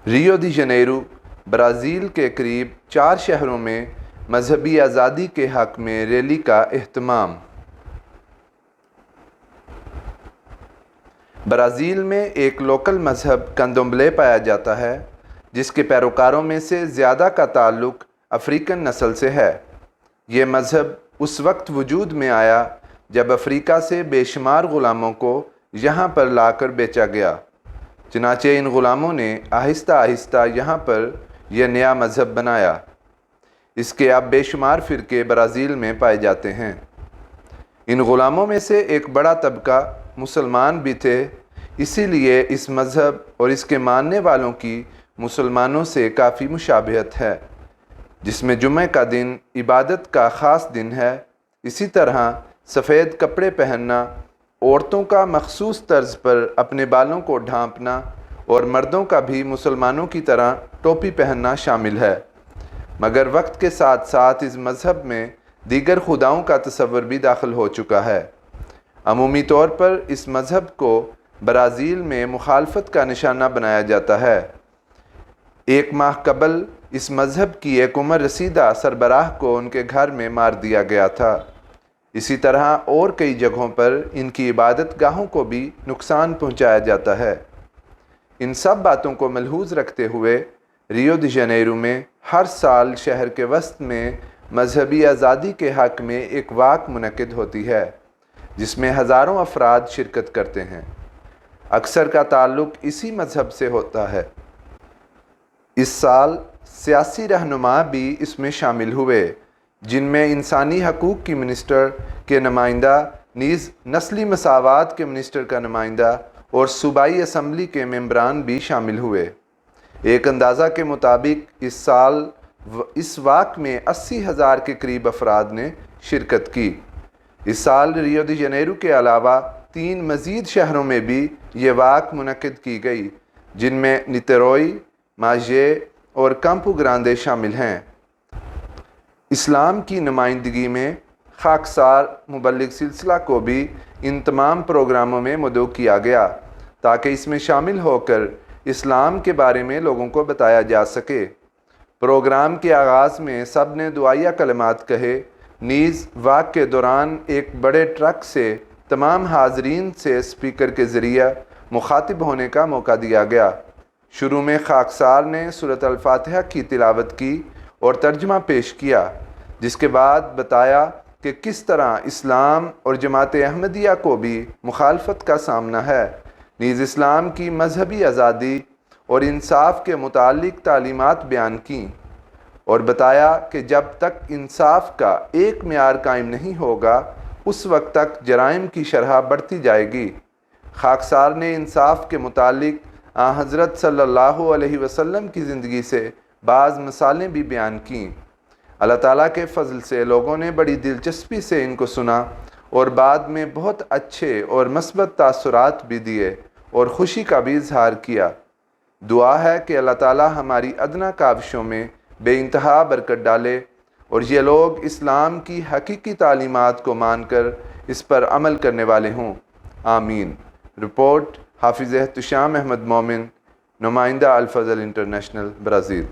Rio دی Janeiro Brazil کے قریب 4 شہروں میں مذہبی آزادی کے حق میں ریلی کا اہتمام۔ برازیل میں ایک لوکل مذہب کندومبلے پایا جاتا ہے جس کے پیروکاروں میں سے زیادہ کا تعلق افریقن نسل سے ہے۔ یہ مذہب اس وقت وجود میں آیا جب افریقہ سے بے شمار غلاموں کو یہاں پر لا کر بیچا گیا، چنانچہ ان غلاموں نے آہستہ آہستہ یہاں پر یہ نیا مذہب بنایا۔ اس کے اب بے شمار فرقے برازیل میں پائے جاتے ہیں۔ ان غلاموں میں سے ایک بڑا طبقہ مسلمان بھی تھے، اسی لیے اس مذہب اور اس کے ماننے والوں کی مسلمانوں سے کافی مشابہت ہے، جس میں جمعہ کا دن عبادت کا خاص دن ہے۔ اسی طرح سفید کپڑے پہننا، عورتوں کا مخصوص طرز پر اپنے بالوں کو ڈھانپنا اور مردوں کا بھی مسلمانوں کی طرح ٹوپی پہننا شامل ہے۔ مگر وقت کے ساتھ ساتھ اس مذہب میں دیگر خداؤں کا تصور بھی داخل ہو چکا ہے۔ عمومی طور پر اس مذہب کو برازیل میں مخالفت کا نشانہ بنایا جاتا ہے۔ 1 ماہ قبل اس مذہب کی ایک عمر رسیدہ سربراہ کو ان کے گھر میں مار دیا گیا تھا۔ اسی طرح اور کئی جگہوں پر ان کی عبادت گاہوں کو بھی نقصان پہنچایا جاتا ہے۔ ان سب باتوں کو ملحوظ رکھتے ہوئے ریو دی جنیرو میں ہر سال شہر کے وسط میں مذہبی آزادی کے حق میں ایک واک منعقد ہوتی ہے جس میں ہزاروں افراد شرکت کرتے ہیں۔ اکثر کا تعلق اسی مذہب سے ہوتا ہے۔ اس سال سیاسی رہنما بھی اس میں شامل ہوئے، جن میں انسانی حقوق کی منسٹر کے نمائندہ، نیز نسلی مساوات کے منسٹر کا نمائندہ اور صوبائی اسمبلی کے ممبران بھی شامل ہوئے۔ ایک اندازہ کے مطابق اس سال اس واک میں 80,000 کے قریب افراد نے شرکت کی۔ اس سال ریو دی جنیرو کے علاوہ 3 مزید شہروں میں بھی یہ واک منعقد کی گئی، جن میں نیتروئی، ماجے اور کیمپو گراندے شامل ہیں۔ اسلام کی نمائندگی میں خاکسار مبلغ سلسلہ کو بھی ان تمام پروگراموں میں مدعو کیا گیا تاکہ اس میں شامل ہو کر اسلام کے بارے میں لوگوں کو بتایا جا سکے۔ پروگرام کے آغاز میں سب نے دعائیہ کلمات کہے، نیز واک کے دوران ایک بڑے ٹرک سے تمام حاضرین سے اسپیکر کے ذریعہ مخاطب ہونے کا موقع دیا گیا۔ شروع میں خاکسار نے سورۃ الفاتحہ کی تلاوت کی اور ترجمہ پیش کیا، جس کے بعد بتایا کہ کس طرح اسلام اور جماعت احمدیہ کو بھی مخالفت کا سامنا ہے، نیز اسلام کی مذہبی آزادی اور انصاف کے متعلق تعلیمات بیان کیں، اور بتایا کہ جب تک انصاف کا ایک معیار قائم نہیں ہوگا اس وقت تک جرائم کی شرح بڑھتی جائے گی۔ خاکسار نے انصاف کے متعلق حضرت صلی اللہ علیہ وسلم کی زندگی سے بعض مثالیں بھی بیان کیں۔ اللہ تعالیٰ کے فضل سے لوگوں نے بڑی دلچسپی سے ان کو سنا اور بعد میں بہت اچھے اور مثبت تاثرات بھی دیے اور خوشی کا بھی اظہار کیا۔ دعا ہے کہ اللہ تعالیٰ ہماری ادنیٰ کاوشوں میں بے انتہا برکت ڈالے اور یہ لوگ اسلام کی حقیقی تعلیمات کو مان کر اس پر عمل کرنے والے ہوں۔ آمین۔ رپورٹ حافظ احتشام احمد مومن، نمائندہ الفضل انٹرنیشنل، برازیل۔